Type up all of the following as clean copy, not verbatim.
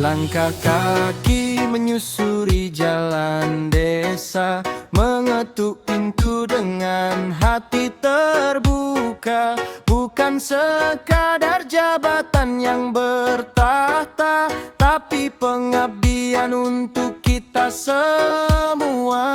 Langkah kaki menyusuri jalan desa, mengetuk pintu dengan hati terbuka. Bukan sekadar jabatan yang bertahta, tapi pengabdian untuk kita semua.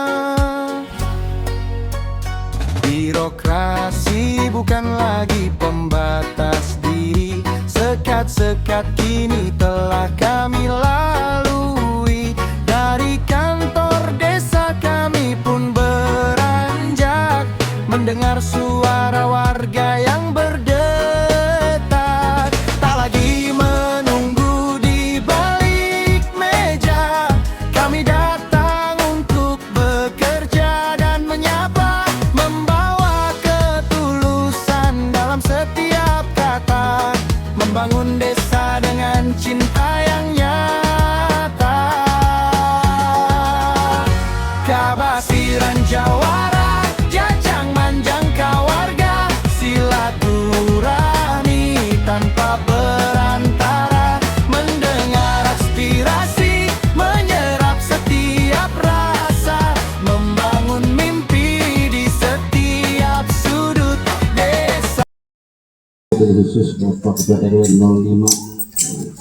Birokrasi bukan lagi pembatas diri, sekat-sekat kini telah kami lalui. Dari kantor desa kami pun beranjak, mendengar suara warga yang berdetak. Tak lagi menunggu di balik meja, kami datang untuk bekerja dan menyapa, membawa ketulusan dalam setiap kata, membangun desa dengan cinta yang nyata. Kabasiran jawara, jajang manjang kawarga, silaturahmi tanpa perantara, mendengar aspirasi, menyerap setiap rasa, membangun mimpi di setiap sudut desa. Khusus Bapak Ketua RW 05,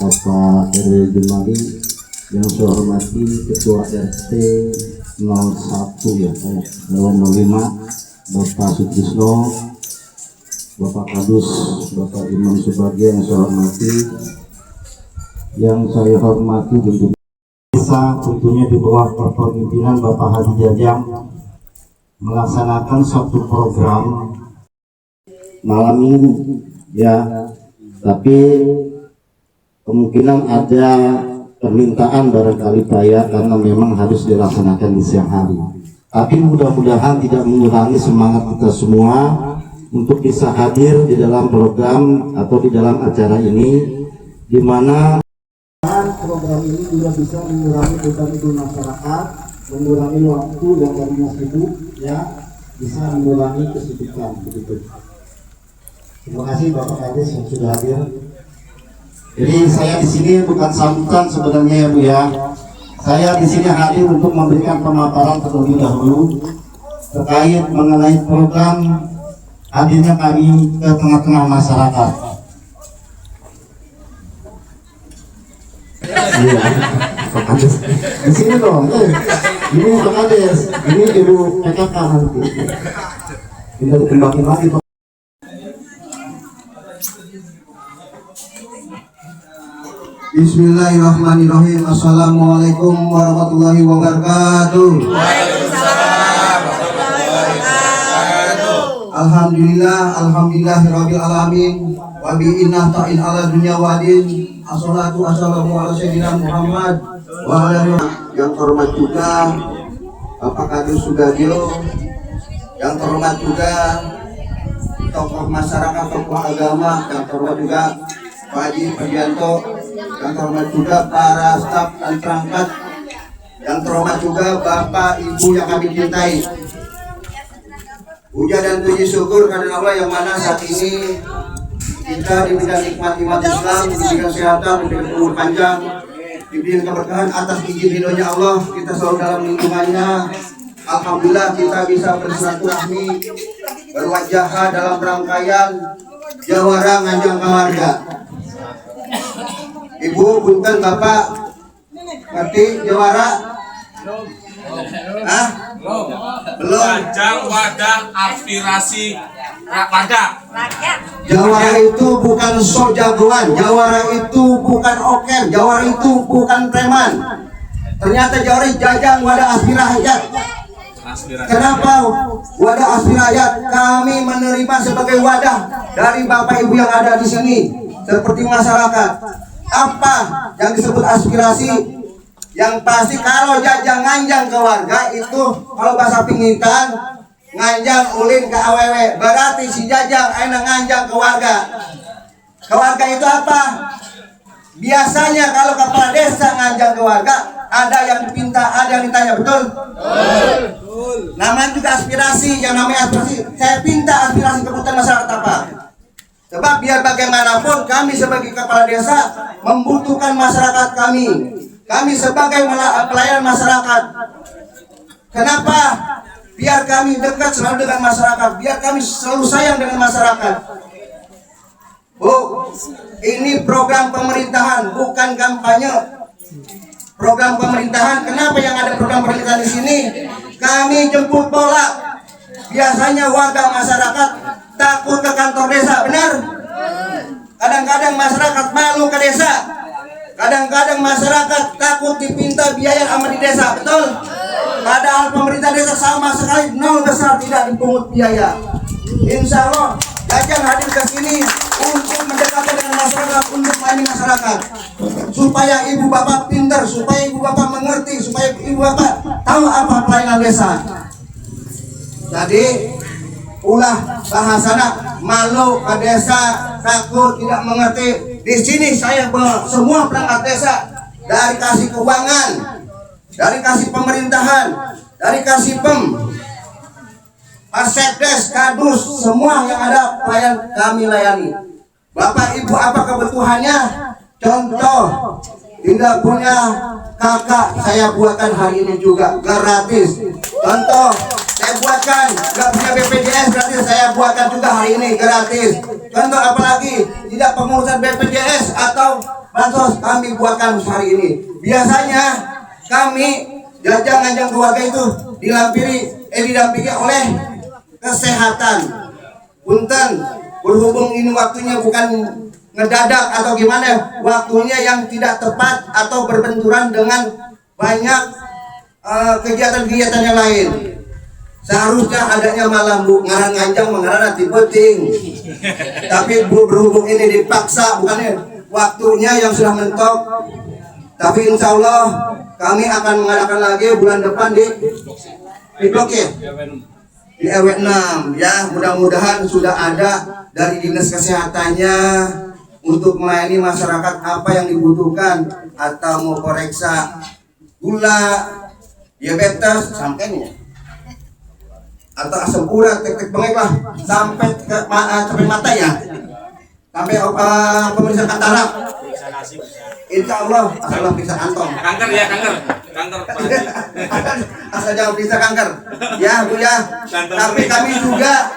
Bapak RW Jumali, yang saya hormati Ketua RT 01 ya, RW 05, Bapak Sutrisno, Bapak Kadus, Bapak Imam Subagio yang saya hormati, desa tentunya di bawah kepemimpinan Bapak Hadi Jajang melaksanakan satu program malam ini ya, tapi kemungkinan ada permintaan barangkali Pak, karena memang harus dilaksanakan di siang hari. Tapi mudah-mudahan tidak mengurangi semangat kita semua untuk bisa hadir di dalam program atau di dalam acara ini, di mana program ini juga bisa mengurangi beban itu masyarakat, mengurangi waktu yang tadinya sibuk ya, bisa mengurangi kesibukan begitu. Terima kasih Bapak Kadis yang sudah hadir. Jadi saya di sini bukan sambutan sebenarnya ya Bu ya. Saya di sini hadir untuk memberikan pemaparan terlebih dahulu terkait mengenai program hadirnya kami ke tengah-tengah masyarakat. Iya, Pak Kadis. Di sini dong. Ini Pak Kadis. Ini Ibu PKK nanti. Kita dikembangin lagi Pak. Bismillahirrahmanirrahim. Assalamualaikum warahmatullahi wabarakatuh. Waalaikumsalam warahmatullahi wabarakatuh. Alhamdulillahirabbil alamin. Wa bi inna ta'in ala dunya wa din. Assalatu wassalamu ala sayyidina Muhammad wa ala yang terhormat juga Bapak Kadus Subagio, yang terhormat juga tokoh masyarakat, tokoh agama, yang terhormat juga Pak Haji Prianto, yang terhormat juga para staf dan perangkat, yang terhormat juga Bapak Ibu yang kami cintai. Puja dan puji syukur karena Allah yang mana saat ini kita diberikan nikmat iman Islam, diberikan kesehatan, diberikan umur panjang, diberikan keberkahan atas izin ridhonya Allah, kita selalu dalam lindungannya. Alhamdulillah kita bisa bersilaturahmi, berwajah dalam rangkaian jawara nganjang keluarga. Ibu, punten Bapak, ngerti jawara? Hah? Belum. Ajang wadah aspirasi warga. Jawara itu bukan sok jagoan, jawara itu bukan oker, jawara itu bukan preman. Ternyata jawara jajang wadah aspirasi rakyat. Kenapa wadah aspirasi rakyat? Kami menerima sebagai wadah dari Bapak Ibu yang ada di sini, seperti masyarakat. Apa yang disebut aspirasi? Yang pasti kalau jajang nganjang ke warga itu, kalau bahasa pingitan, nganjang ulin ke awewe, berarti si jajang enak nganjang ke warga. Ke warga itu apa? Biasanya kalau kepala desa nganjang ke warga, ada yang dipinta, ada yang ditanya, betul? Betul. Namanya juga aspirasi, yang namanya aspirasi. Saya pinta aspirasi kebutuhan masyarakat apa? Sebab biar bagaimanapun kami sebagai kepala desa membutuhkan masyarakat kami. Kami sebagai pelayan masyarakat. Kenapa? Biar kami dekat selalu dengan masyarakat. Biar kami selalu sayang dengan masyarakat. Bu, ini program pemerintahan, bukan kampanye. Program pemerintahan. Kenapa yang ada program pemerintahan di sini? Kami jemput bola. Biasanya warga masyarakat takut ke kantor desa, benar? Kadang-kadang masyarakat malu ke desa. Kadang-kadang masyarakat takut dipinta biaya sama di desa, betul? Padahal pemerintah desa sama sekali nol besar, tidak dipungut biaya. Insya Allah Jajang hadir ke sini untuk mendekatkan dengan masyarakat, untuk melayani masyarakat, supaya ibu bapak pintar, supaya ibu bapak mengerti, supaya ibu bapak tahu apa pelayanan desa. Jadi ulah bahasana malu ke desa, takut tidak mengerti. Di sini saya semua perangkat desa, dari kasih keuangan, dari kasih pemerintahan, dari kasih Pasepdes, kadus, semua yang ada pelayan kami layani. Bapak ibu apa kebutuhannya? Contoh, tidak punya kakak, saya buatkan hari ini juga gratis. Contoh, saya buatkan nggak punya BPJS gratis, saya buatkan juga hari ini gratis. Contoh apalagi tidak pengurusan BPJS atau bansos, kami buatkan hari ini. Biasanya kami Jajang keluarga itu didampingi oleh kesehatan. Punten, berhubung ini waktunya bukan ngedadak atau gimana, waktunya yang tidak tepat atau berbenturan dengan banyak kegiatan-kegiatan yang lain. Seharusnya adanya malam bu, ngaran nganjang mengaran hati penting. Tapi berhubung ini dipaksa, bukannya waktunya yang sudah mentok. Tapi insya Allah kami akan mengadakan lagi bulan depan di Blok ya, di RW 6 ya. Mudah-mudahan sudah ada dari dinas kesehatannya untuk melayani masyarakat apa yang dibutuhkan, atau mau koreksa gula, diabetes, sampainya atau asam urat, tek-tek bengek lah, sampai mata ya, sampai pemeriksaan katarak. Insya Allah asal bisa antong. Kanker ya, kanker Pak Haji. Asal jangan bisa kanker ya bu ya. Tapi kami juga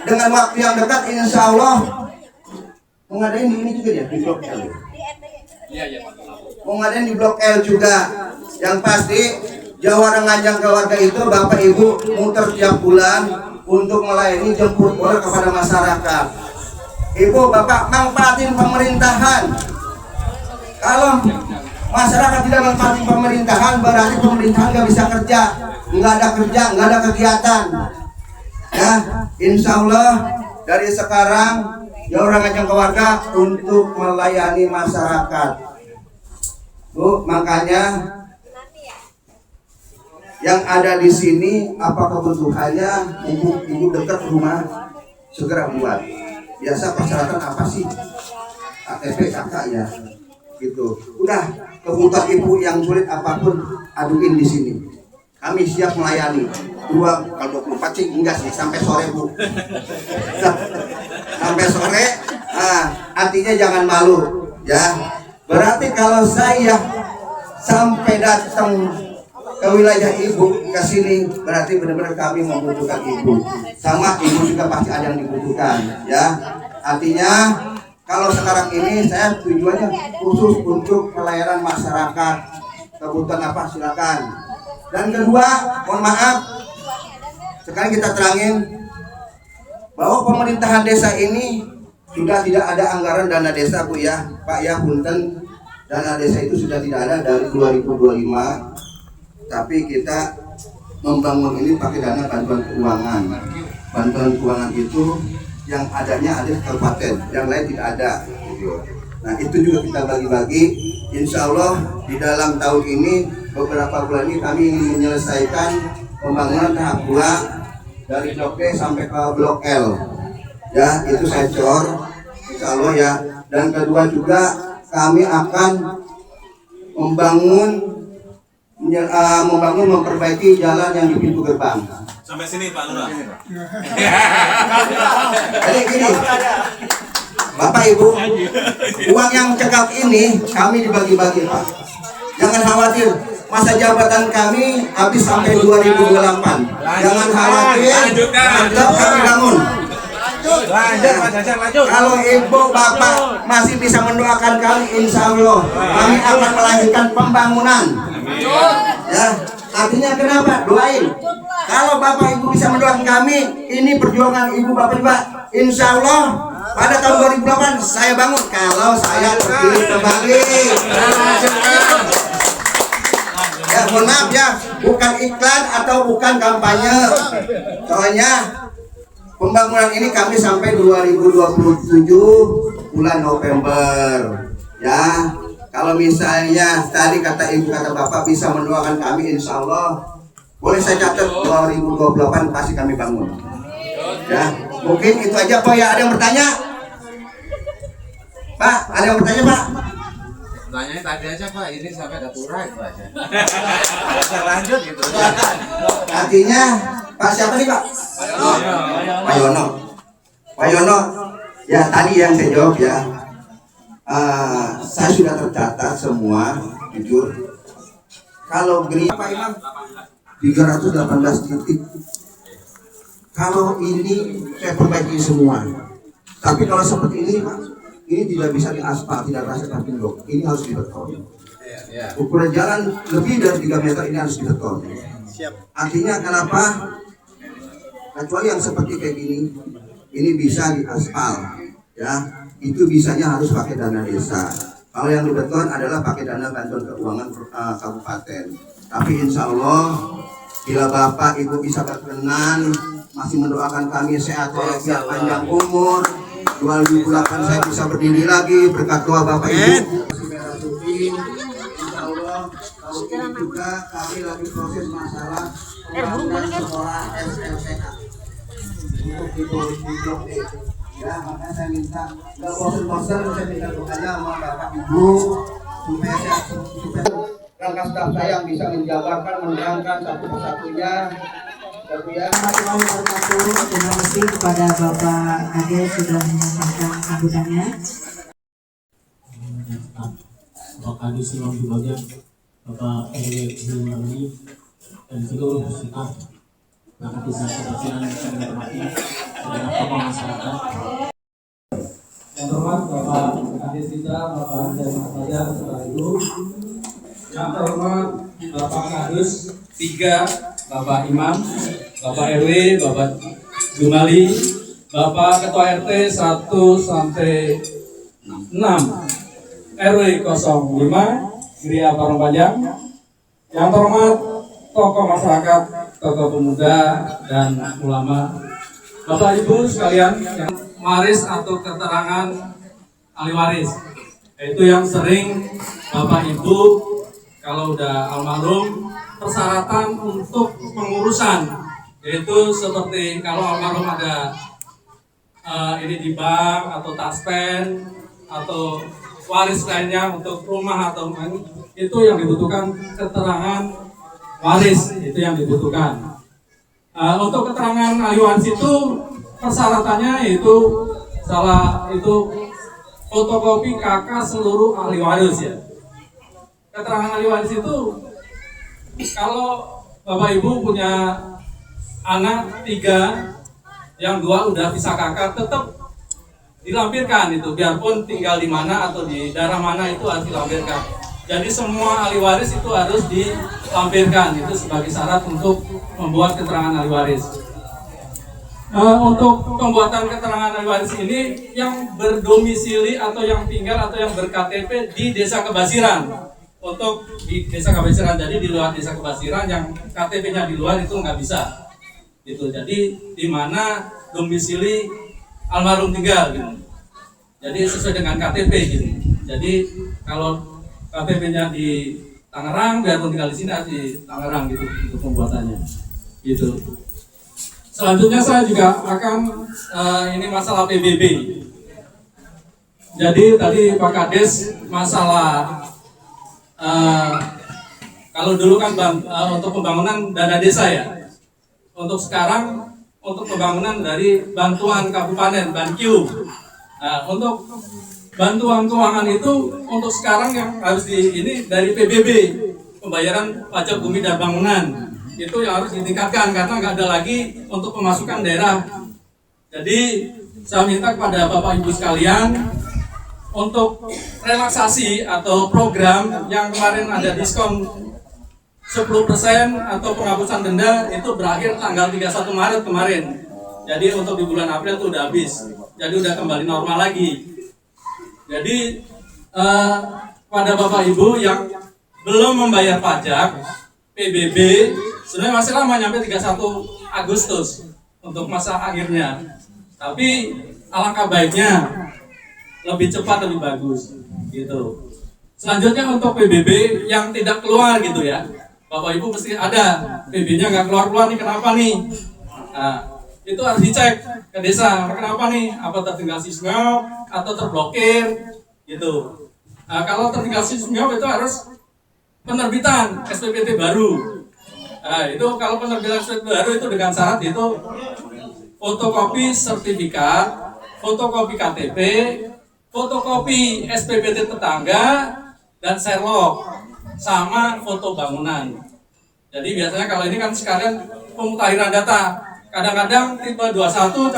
dengan waktu yang dekat insya Allah mengadain di ini juga ya, di Blok L. Iya Pak. Mengadain di Blok L juga. Yang pasti Jawara Ngajang keluarga itu Bapak Ibu muter tiap bulan untuk melayani jemput bola kepada masyarakat. Ibu Bapak manfaatin pemerintahan. Kalau masyarakat tidak manfaatin pemerintahan, berarti pemerintahan nggak bisa kerja, nggak ada kegiatan. Ya, insya Allah dari sekarang Jawara Ngajang keluarga untuk melayani masyarakat. Bu, makanya yang ada di sini apa kebutuhannya, ibu dekat rumah segera buat. Biasa persyaratan apa sih? KTP kakak ya, gitu. Udah, kebutuhan ibu yang sulit apapun aduin di sini. Kami siap melayani. Kalau 24 sih enggak sih, sampai sore bu. Sampai sore, artinya jangan malu ya. Berarti kalau saya sampai datang ke wilayah ibu ke sini, berarti benar-benar kami membutuhkan ibu. Sama ibu juga pasti ada yang dibutuhkan ya. Artinya kalau sekarang ini saya tujuannya khusus untuk pelayanan masyarakat. Kebutuhan apa silakan. Dan kedua, mohon maaf, sekarang kita terangin bahwa pemerintahan desa ini sudah tidak ada anggaran dana desa bu ya, Pak ya, punten. Dana desa itu sudah tidak ada dari 2025. Tapi kita membangun ini pakai dana bantuan keuangan. Bantuan keuangan itu yang adanya ada di kabupaten, yang lain tidak ada. Nah itu juga kita bagi-bagi. Insya Allah di dalam tahun ini beberapa bulan ini kami ingin menyelesaikan pembangunan tahap 2 dari Blok D sampai ke Blok L. Ya itu saya cor, insya Allah ya. Dan kedua juga kami akan memperbaiki jalan yang di pintu gerbang. Sampai sini Pak Lurah. Jadi gini, Bapak Ibu, uang yang cekak ini kami dibagi-bagi Pak. Jangan khawatir, masa jabatan kami habis sampai 2028. Jangan khawatir, tetap kami bangun. Kalau ibu bapak masih bisa mendoakan kami, insya Allah kami akan melanjutkan pembangunan. Ya, artinya kenapa? Doain. Kalau bapak ibu bisa mendoakan kami, ini perjuangan ibu bapak Pak. Insya Allah pada tahun 2008 saya bangun. Kalau saya terpilih kembali. Ya, mohon maaf ya, bukan iklan atau bukan kampanye. Soalnya pembangunan ini kami sampai 2027 bulan November. Ya, kalau misalnya tadi kata ibu kata bapak bisa mendoakan kami, insya Allah boleh saya catat 2028 pasti kami bangun. Ya, mungkin itu aja Pak ya. Ada yang bertanya? Pak, ada yang bertanya Pak? Tanyanya tadi aja Pak, ini sampai dapura itu aja. Bisa lanjut gitu. Artinya Pak siapa nih Pak? Pak Yono. Pak Yono, ya tadi yang saya jawab ya. Saya sudah tercatat semua, jujur. Kalau gereja Pak Imam 318 titik. Kalau ini saya perbaiki semua. Tapi kalau seperti ini Pak, ini tidak bisa diaspal, tidak rasa blok. Ini harus dibeton. Ukuran jalan lebih dari 3 meter ini harus dibeton. Artinya kenapa? Kecuali yang seperti kayak gini, ini bisa diaspal, ya. Itu bisanya harus pakai dana desa. Kalau yang dibeton adalah pakai dana bantuan keuangan kabupaten. Tapi insya Allah, bila Bapak Ibu bisa berkenan, masih mendoakan kami sehat walafiat panjang umur. 2008 saya bisa berdiri lagi berkat doa Bapak Ibu. Insya Allah tahun ini juga kami lagi proses masalah pembangunan sekolah SLCA untuk di Blok D. Ya, makanya saya minta nggak bosan-bosan saya minta doanya sama Bapak Ibu supaya langkah staf saya yang bisa menjabarkan menerangkan satu persatunya. Assalamualaikum warahmatullahi wabarakatuh. Terima kasih kepada Bapak Kades sudah menyampaikan sambutannya. Bapak Kades yang di bagian Bapak RW Zulmani dan seluruh staf perangkat desa kebersihan yang saya hormati dan tokoh masyarakat. Yang terhormat Bapak Kades kita, Bapak dan Fajar serta Ibu. Yang terhormat Bapak Kades 3, Bapak Imam, Bapak RW, Bapak Jumali, Bapak Ketua RT 1 sampai 6, RW 05, Gria Parung Panjang. Yang terhormat tokoh masyarakat, tokoh pemuda dan ulama, Bapak Ibu sekalian, yang waris atau keterangan ahli waris, yaitu yang sering Bapak Ibu kalau udah almarhum persyaratan untuk pengurusan, yaitu seperti kalau almarhum ada ini di bank atau taspen atau waris lainnya untuk rumah atau itu yang dibutuhkan keterangan waris, itu yang dibutuhkan. Untuk keterangan ahli waris itu persyaratannya yaitu fotokopi KK seluruh ahli waris ya. Keterangan ahli waris itu kalau Bapak Ibu punya anak 3, yang 2 udah bisa kakak, tetap dilampirkan itu, biarpun tinggal di mana atau di daerah mana itu harus dilampirkan. Jadi semua ahli waris itu harus dilampirkan, itu sebagai syarat untuk membuat keterangan ahli waris. Untuk pembuatan keterangan ahli waris ini yang berdomisili atau yang tinggal atau yang ber-KTP di Desa Kebasiran. Untuk di Desa Kebasiran, jadi di luar Desa Kebasiran yang KTP-nya di luar itu nggak bisa gitu. Jadi di mana domisili almarhum tinggal gitu. Jadi sesuai dengan KTP gitu. Jadi kalau KTP-nya di Tangerang, biarpun tinggal di sini di Tangerang gitu untuk pembuatannya gitu. Selanjutnya saya juga akan ini masalah PBB. Jadi tadi Pak Kades masalah kalau dulu kan untuk pembangunan dana desa ya. Untuk sekarang untuk pembangunan dari bantuan kabupaten BANQ Nah, untuk bantuan keuangan itu untuk sekarang yang harus ini dari PBB, pembayaran pajak bumi dan bangunan, itu yang harus ditingkatkan karena nggak ada lagi untuk pemasukan daerah. Jadi saya minta kepada Bapak Ibu sekalian untuk relaksasi atau program yang kemarin ada diskon 10% atau penghapusan denda itu berakhir tanggal 31 Maret kemarin. Jadi untuk di bulan April itu udah habis. Jadi udah kembali normal lagi. Jadi pada Bapak Ibu yang belum membayar pajak PBB sebenarnya masih lama nyampe 31 Agustus untuk masa akhirnya. Tapi alangkah baiknya lebih cepat lebih bagus gitu. Selanjutnya untuk PBB yang tidak keluar gitu ya, Bapak Ibu mesti ada PBB-nya nggak keluar nih, kenapa nih? Nah, itu harus dicek ke desa, kenapa nih? Apa tertinggal sismeo atau terblokir gitu. Nah, kalau tertinggal sismeo itu harus penerbitan SPPT baru. Nah, itu kalau penerbitan SPPT baru itu dengan syarat itu fotokopi sertifikat, fotokopi KTP, fotokopi SPPT tetangga, dan Sherlock, sama foto bangunan. Jadi biasanya kalau ini kan sekalian pemutahiran data. Kadang-kadang tipe 21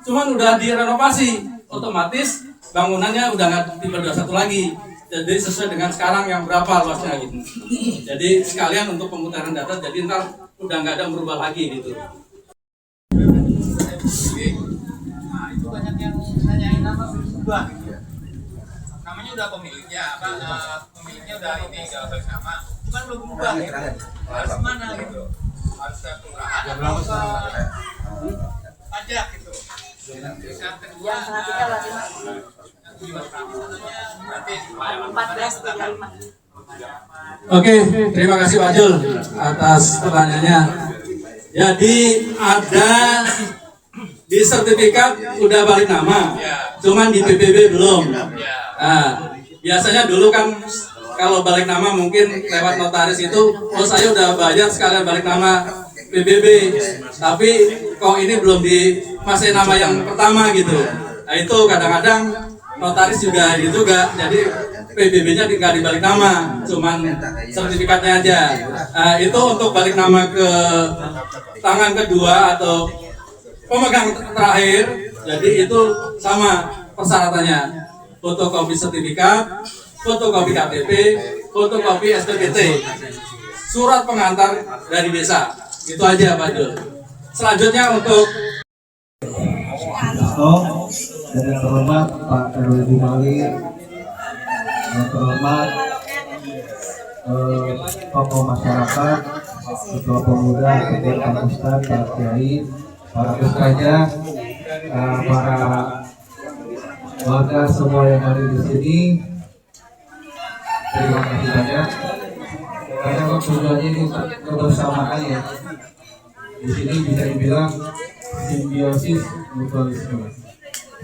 cuman udah direnovasi, otomatis bangunannya udah nggak tipe 21 lagi. Jadi sesuai dengan sekarang yang berapa luasnya gitu. Jadi sekalian untuk pemutahiran data, jadi ntar udah nggak ada merubah lagi gitu. Nah, itu banyak yang nanyain nama berubah gitu ya. Namanya udah pemiliknya, pemiliknya udah balik nama, cuman belum berubah gitu. Harus mana gitu? Harus ke kelurahan atau ke pajak gitu. Terus yang kedua, berarti 1435. Oke, terima kasih Pak Jul atas pertanyaannya. Jadi ada di sertifikat udah balik nama, cuman di PBB belum. Nah, biasanya dulu kan kalau balik nama mungkin lewat notaris itu, oh saya udah bayar sekalian balik nama PBB, tapi kok ini belum masih nama yang pertama gitu. Nah itu kadang-kadang notaris juga gitu juga, jadi PBB-nya nggak dibalik nama, cuman sertifikatnya aja. Nah, itu untuk balik nama ke tangan kedua atau pemegang terakhir, jadi itu sama persyaratannya, fotokopi sertifikat, fotokopi KTP, fotokopi SPPT, surat pengantar dari desa. Itu aja Pak Jul. Selanjutnya untuk dan yang terhormat Pak RW Jumali, yang terhormat tokoh masyarakat, ketua pemuda, ketua ustadz, Pak Kiai, para peserta, para warga semua yang ada di sini, terima kasih banyak. Karena tujuannya ini kebersamaan ya. Di sini bisa dibilang simbiosis mutualisme,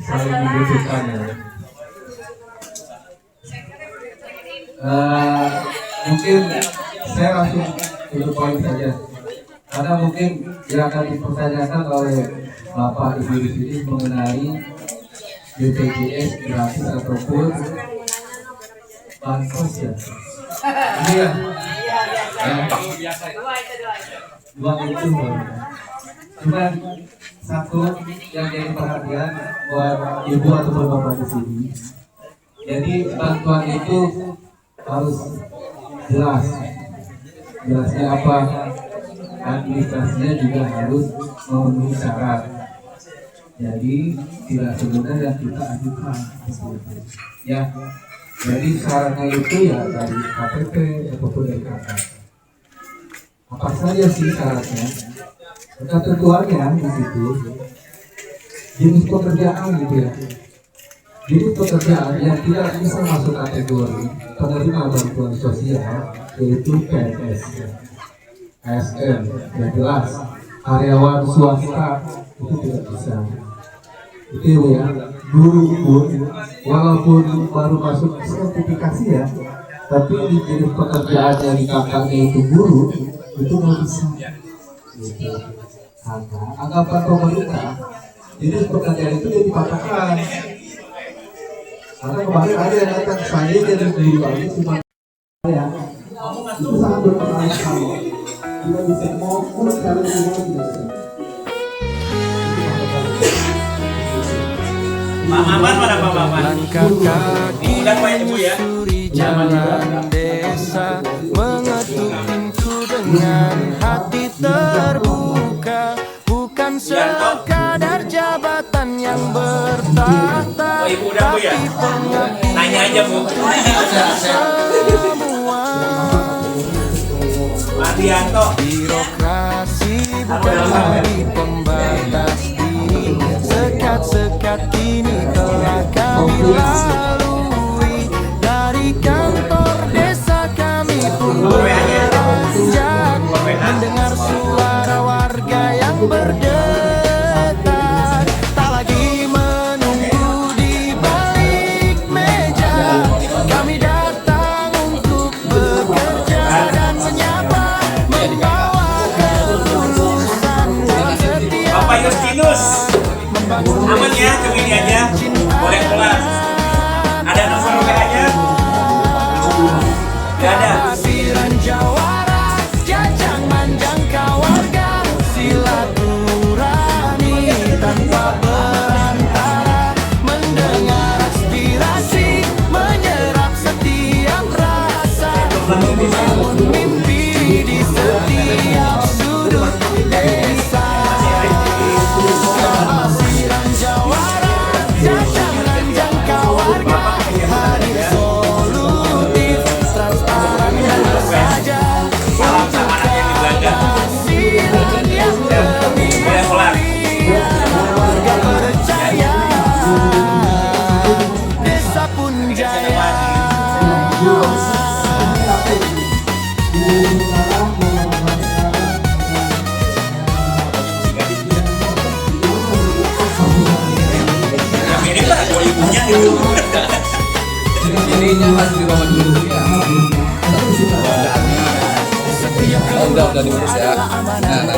saling membutuhkan ya. Mungkin saya langsung untuk poin saja, karena mungkin yang akan dipertanyakan oleh Bapak Ibu di sini mengenai BPJS gratis ataupun bansos ya. Ini ya. Uang itu cuma satu yang jadi perhatian buat ibu atau bapak di sini. Jadi bantuan itu harus jelas, jelasnya apa, administrasinya juga harus memenuhi syarat. Jadi tidak sebenarnya yang kita ajukan, ya. Jadi syaratnya itu ya dari KTP ataupun dari KK. Apa saja sih syaratnya? Ketentuannya di situ jenis pekerjaan gitu ya. Jenis pekerjaan yang tidak bisa masuk kategori penerima bantuan sosial yaitu PNS, ASN, yang jelas karyawan swasta itu tidak bisa. Itu ya. Guru pun walaupun baru masuk sertifikasi ya, tapi di jenis pekerjaan yang kakaknya itu guru itu nggak bisa. Gitu. Anggapan pemerintah jenis pekerjaan itu jadi patokan. Karena kemarin ada yang datang ke saya dari dulu lagi cuma ya. Itu sangat berpengaruh sekali. Kita bisa fokus karena semua tidak bisa. Paman mana paman? Langkah kaki menyusuri jalan desa, mengetuk pintu dengan hati terbuka, bukan sekadar jabatan yang bertahta, Ibu udah Bu ya? Nanya aja Bu. semua. Mardianto. Birokrasi bukan lagi pembatas diri, sekat-sekat kini telah kami lalui. Dari kantor desa kami pun beranjak, mendengar suara warga yang berdetak. Tak lagi menunggu di balik meja, kami datang untuk bekerja dan menyapa, membawa ketulusan dan setia. Bapak Justinus. Aman ya, cuma ini aja. Boleh pulang. Ada nomor WA-nya? Gak ada. Hadiran jawara, jajang manjang kawarga, silaturahmi tanpa berantara, mendengar aspirasi, menyerap setiap rasa, membangun mimpi di setiap sudut desa. Hadiran jawara, jajang manjang kawarga, hadir solutif, transparan dan saja, Salam sama anak yang di Belanda. hasilan yang lebih Boleh pulang. warga percaya, desa pun jaya. Yang ini lah, kalau ibunya itu. Ininya harus dibawa dulu ya. Udah diurus ya. Nah nanti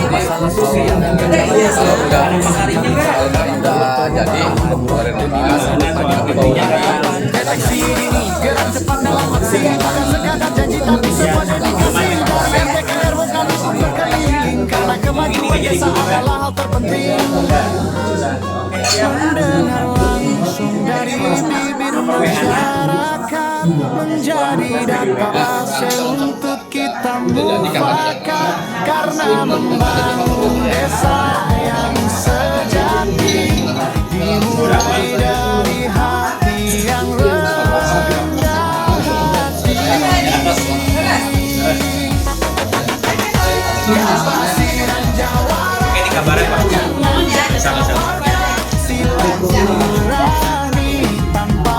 kalau udah jadi kemarin dibahas nanti bawa lagi. Deteksi dini, gerak cepat dalam aksi, bukan sekadar janji tapi semua dedikasi. MTKR kami pun berkeliling, karena kemajuan desa adalah hal terpenting. Mendengar langsung dari bibir masyarakat, menjadi data base untuk kita mufakat, karena membangun desa yang sejati dimulai dari hati yang rendah hati. Hasiran jawara, Oke, di kabarin Pak. Sama-sama. silaturahmi tanpa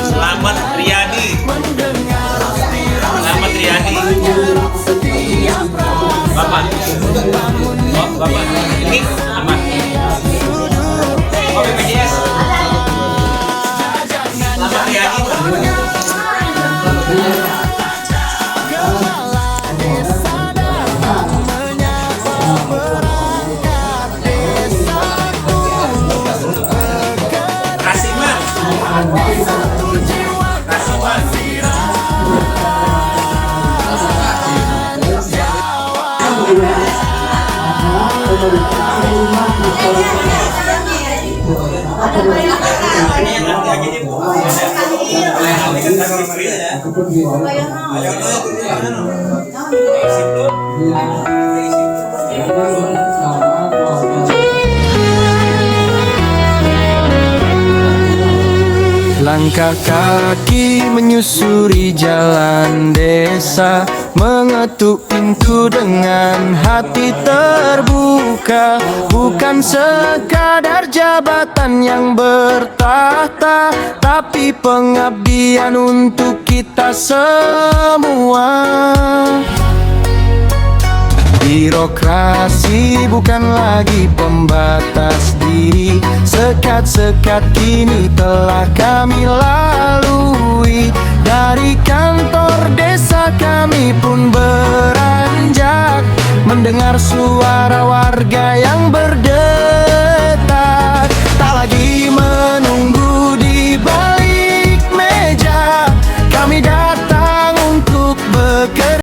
Selamat Riyadi. mendengar Selamat Riyadi. setiap Bapak. Oh, Bapak. Ini aman. Oh, BPJS. Selamat Riyadi. kepala desa datang menyapa perangkat desa tulus bekerja, Kasiman. satu jiwa Kasiman. Ini yang nanti aja nih, Bu. Nanti kan kasih free ya. Ayo, langkah kaki menyusuri jalan desa, mengetuk pintu dengan hati terbuka, bukan sekadar jabatan yang bertahta, tapi pengabdian untuk kita semua. Birokrasi bukan lagi pembatas diri, sekat-sekat kini telah kami lalui. Dari kantor desa kami pun beranjak, mendengar suara warga